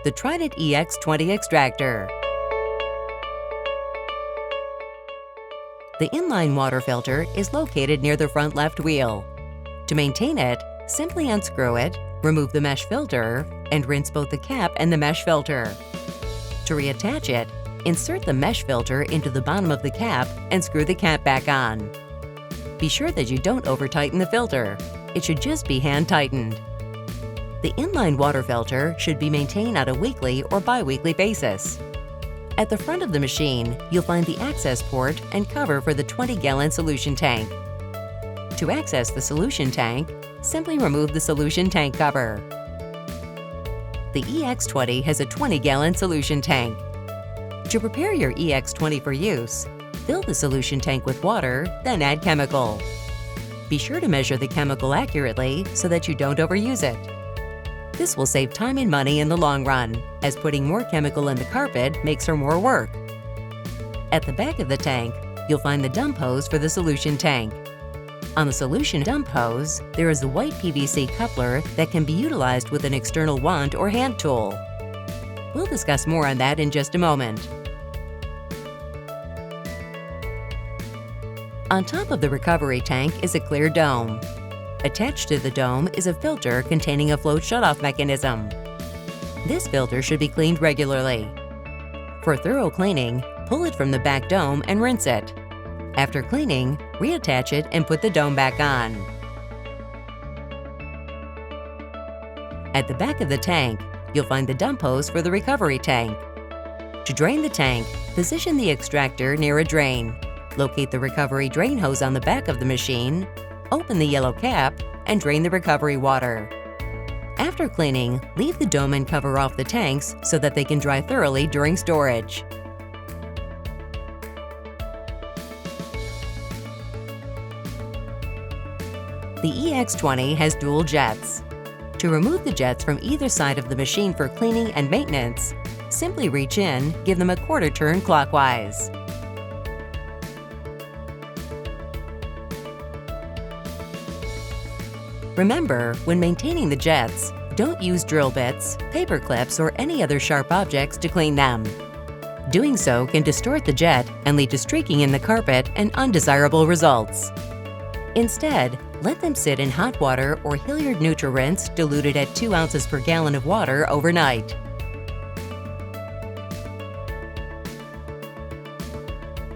the Trident EX20 Extractor. The inline water filter is located near the front left wheel. To maintain it, simply unscrew it, remove the mesh filter, and rinse both the cap and the mesh filter. To reattach it, insert the mesh filter into the bottom of the cap and screw the cap back on. Be sure that you don't over-tighten the filter. It should just be hand-tightened. The inline water filter should be maintained on a weekly or bi-weekly basis. At the front of the machine, you'll find the access port and cover for the 20-gallon solution tank. To access the solution tank, simply remove the solution tank cover. The EX20 has a 20-gallon solution tank. To prepare your EX20 for use, fill the solution tank with water, then add chemical. Be sure to measure the chemical accurately so that you don't overuse it. This will save time and money in the long run, as putting more chemical in the carpet makes for more work. At the back of the tank, you'll find the dump hose for the solution tank. On the solution dump hose, there is a white PVC coupler that can be utilized with an external wand or hand tool. We'll discuss more on that in just a moment. On top of the recovery tank is a clear dome. Attached to the dome is a filter containing a float shutoff mechanism. This filter should be cleaned regularly. For thorough cleaning, pull it from the back dome and rinse it. After cleaning, reattach it and put the dome back on. At the back of the tank, you'll find the dump hose for the recovery tank. To drain the tank, position the extractor near a drain. Locate the recovery drain hose on the back of the machine, open the yellow cap, and drain the recovery water. After cleaning, leave the dome and cover off the tanks so that they can dry thoroughly during storage. The EX20 has dual jets. To remove the jets from either side of the machine for cleaning and maintenance, simply reach in, give them a quarter turn clockwise. Remember, when maintaining the jets, don't use drill bits, paper clips, or any other sharp objects to clean them. Doing so can distort the jet and lead to streaking in the carpet and undesirable results. Instead, let them sit in hot water or Hillyard Nutri-Rinse diluted at 2 ounces per gallon of water overnight.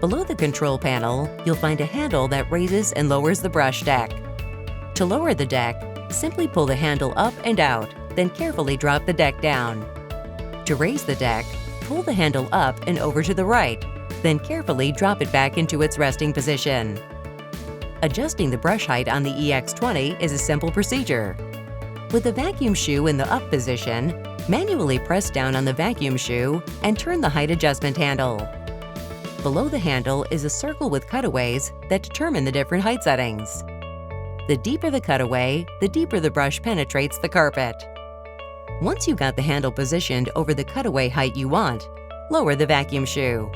Below the control panel, you'll find a handle that raises and lowers the brush deck. To lower the deck, simply pull the handle up and out, then carefully drop the deck down. To raise the deck, pull the handle up and over to the right, then carefully drop it back into its resting position. Adjusting the brush height on the EX20 is a simple procedure. With the vacuum shoe in the up position, manually press down on the vacuum shoe and turn the height adjustment handle. Below the handle is a circle with cutaways that determine the different height settings. The deeper the cutaway, the deeper the brush penetrates the carpet. Once you've got the handle positioned over the cutaway height you want, lower the vacuum shoe.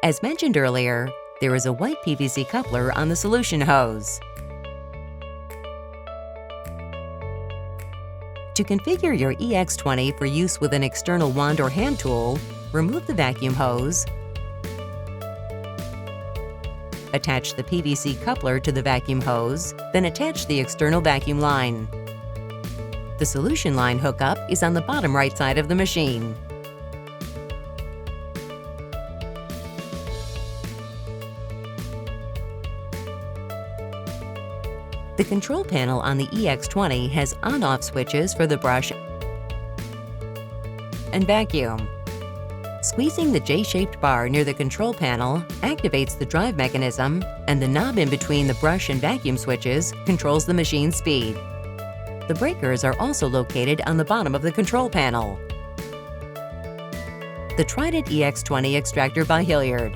As mentioned earlier, there is a white PVC coupler on the solution hose. To configure your EX20 for use with an external wand or hand tool, remove the vacuum hose, attach the PVC coupler to the vacuum hose, then attach the external vacuum line. The solution line hookup is on the bottom right side of the machine. The control panel on the EX20 has on-off switches for the brush and vacuum. Squeezing the J-shaped bar near the control panel activates the drive mechanism, and the knob in between the brush and vacuum switches controls the machine's speed. The breakers are also located on the bottom of the control panel. The Trident EX20 Extractor by Hillyard.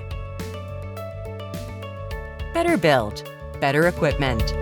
Better built, better equipment.